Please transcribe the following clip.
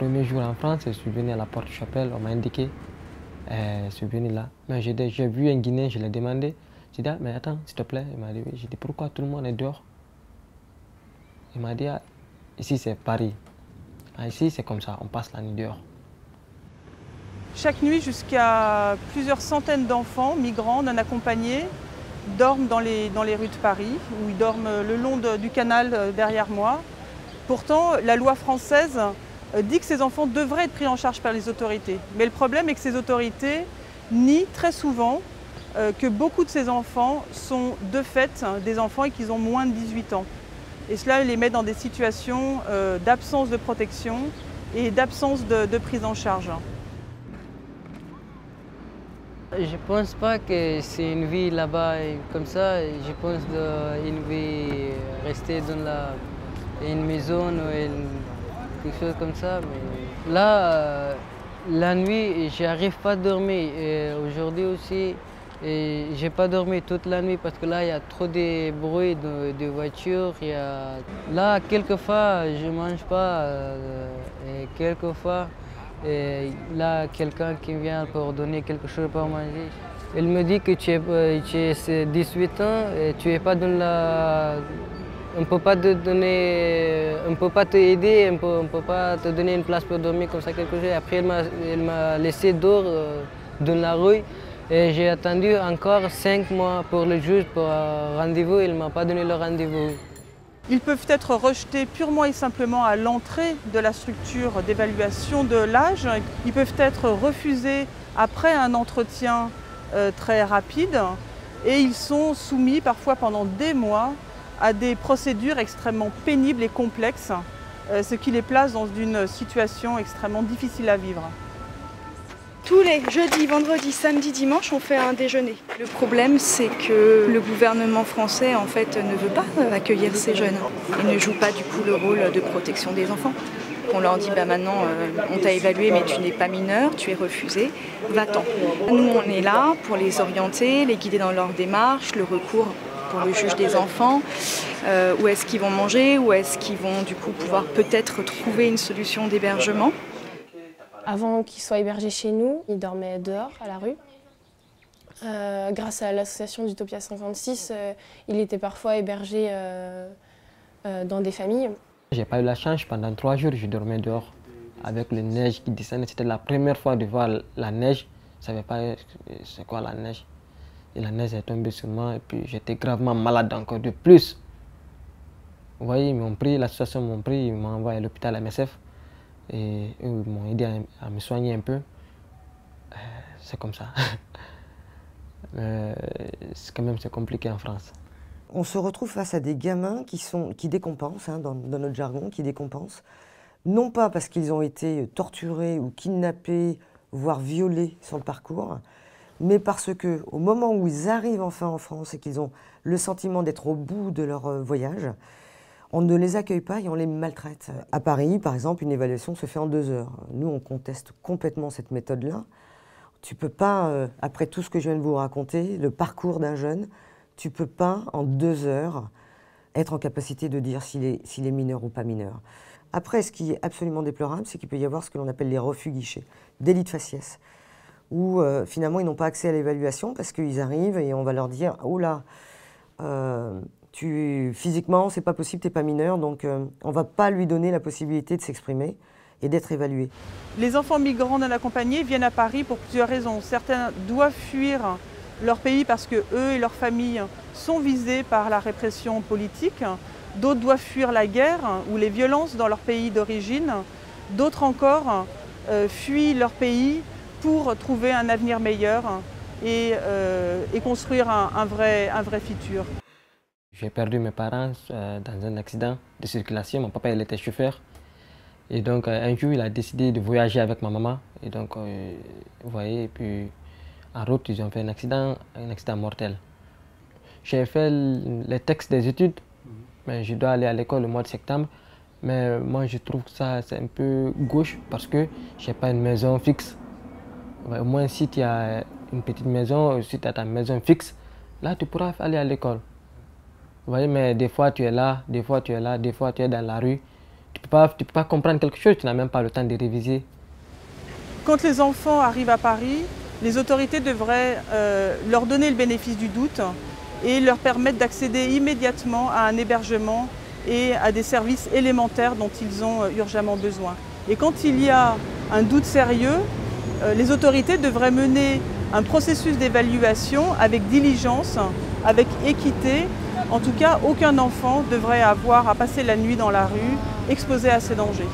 premier jour en France, je suis venu à la porte-chapelle, on m'a indiqué, je suis venu là. Mais j'ai vu un Guinéen, je l'ai demandé. J'ai dit, ah, mais attends, s'il te plaît. Il m'a dit, oui. J'ai dit, pourquoi tout le monde est dehors? Il m'a dit, ah, ici c'est Paris. Ah, ici c'est comme ça, on passe la nuit dehors. Chaque nuit, jusqu'à plusieurs centaines d'enfants migrants non accompagnés dorment dans les rues de Paris, ou ils dorment le long du canal derrière moi. Pourtant, la loi française dit que ces enfants devraient être pris en charge par les autorités. Mais le problème est que ces autorités nient très souvent que beaucoup de ces enfants sont de fait des enfants et qu'ils ont moins de 18 ans. Et cela les met dans des situations d'absence de protection et d'absence de prise en charge. Je pense pas que c'est une vie là-bas comme ça. Je pense une vie rester dans une maison ou quelque chose comme ça. Mais là, la nuit, j'arrive pas à dormir. Aujourd'hui aussi, j'ai pas dormi toute la nuit parce que là, il y a trop de bruit de voitures. Là, quelquefois, je mange pas. Et quelquefois, et là, quelqu'un qui vient pour donner quelque chose pour manger. Il me dit que tu as 18 ans et tu n'es pas dans la... On ne peut pas te donner... On peut pas t'aider, on peut pas te donner une place pour dormir comme ça quelque chose. Après, il m'a laissé dehors dans la rue et j'ai attendu encore 5 mois pour le juge pour un rendez-vous. Il ne m'a pas donné le rendez-vous. Ils peuvent être rejetés purement et simplement à l'entrée de la structure d'évaluation de l'âge. Ils peuvent être refusés après un entretien très rapide et ils sont soumis parfois pendant des mois à des procédures extrêmement pénibles et complexes, ce qui les place dans une situation extrêmement difficile à vivre. Tous les jeudis, vendredis, samedis, dimanches, on fait un déjeuner. Le problème, c'est que le gouvernement français, en fait, ne veut pas accueillir ces jeunes et ne joue pas du coup le rôle de protection des enfants. On leur dit, bah maintenant, on t'a évalué, mais tu n'es pas mineur, tu es refusé, va-t'en. Nous, on est là pour les orienter, les guider dans leur démarche, le recours pour le juge des enfants, où est-ce qu'ils vont manger, où est-ce qu'ils vont du coup pouvoir peut-être trouver une solution d'hébergement. Avant qu'il soit hébergé chez nous, il dormait dehors, à la rue. Grâce à l'association d'Utopia 56, il était parfois hébergé dans des familles. J'ai pas eu la chance, pendant 3 jours, je dormais dehors avec la neige qui descendait. C'était la première fois de voir la neige. Je ne savais pas c'est quoi la neige. Et la neige est tombée sur moi et puis j'étais gravement malade encore de plus. Vous voyez, ils m'ont pris, l'association m'a pris, ils m'ont envoyé à l'hôpital MSF. Et eux m'ont aidé à me soigner un peu. C'est comme ça. Quand même, c'est compliqué en France. On se retrouve face à des gamins qui décompensent, hein, dans notre jargon, qui décompensent, non pas parce qu'ils ont été torturés ou kidnappés, voire violés sur le parcours, mais parce qu'au moment où ils arrivent enfin en France et qu'ils ont le sentiment d'être au bout de leur voyage, on ne les accueille pas et on les maltraite. À Paris, par exemple, une évaluation se fait en 2 heures. Nous, on conteste complètement cette méthode-là. Tu ne peux pas, après tout ce que je viens de vous raconter, le parcours d'un jeune, tu ne peux pas, en 2 heures, être en capacité de dire s'il est mineur ou pas mineur. Après, ce qui est absolument déplorable, c'est qu'il peut y avoir ce que l'on appelle les refus guichets, délit de faciès, où finalement, ils n'ont pas accès à l'évaluation parce qu'ils arrivent et on va leur dire « Oh là, physiquement, c'est pas possible, tu n'es pas mineur, donc on ne va pas lui donner la possibilité de s'exprimer et d'être évalué. » Les enfants migrants non accompagnés viennent à Paris pour plusieurs raisons. Certains doivent fuir leur pays parce que eux et leurs familles sont visés par la répression politique. D'autres doivent fuir la guerre ou les violences dans leur pays d'origine. D'autres encore fuient leur pays pour trouver un avenir meilleur et construire un vrai futur. J'ai perdu mes parents dans un accident de circulation. Mon papa, il était chauffeur. Et donc, un jour, il a décidé de voyager avec ma maman. Et donc, vous voyez, et puis en route, ils ont fait un accident mortel. J'ai fait les textes des études, mais je dois aller à l'école le mois de septembre. Mais moi, je trouve que ça, c'est un peu gauche parce que je n'ai pas une maison fixe. Au moins, si tu as une petite maison, si tu as ta maison fixe, là, tu pourras aller à l'école. Vous voyez, mais des fois tu es là, des fois tu es là, des fois tu es dans la rue. Tu ne peux peux pas comprendre quelque chose, tu n'as même pas le temps de réviser. Quand les enfants arrivent à Paris, les autorités devraient leur donner le bénéfice du doute et leur permettre d'accéder immédiatement à un hébergement et à des services élémentaires dont ils ont urgemment besoin. Et quand il y a un doute sérieux, les autorités devraient mener un processus d'évaluation avec diligence, avec équité. En tout cas, aucun enfant devrait avoir à passer la nuit dans la rue, exposé à ces dangers.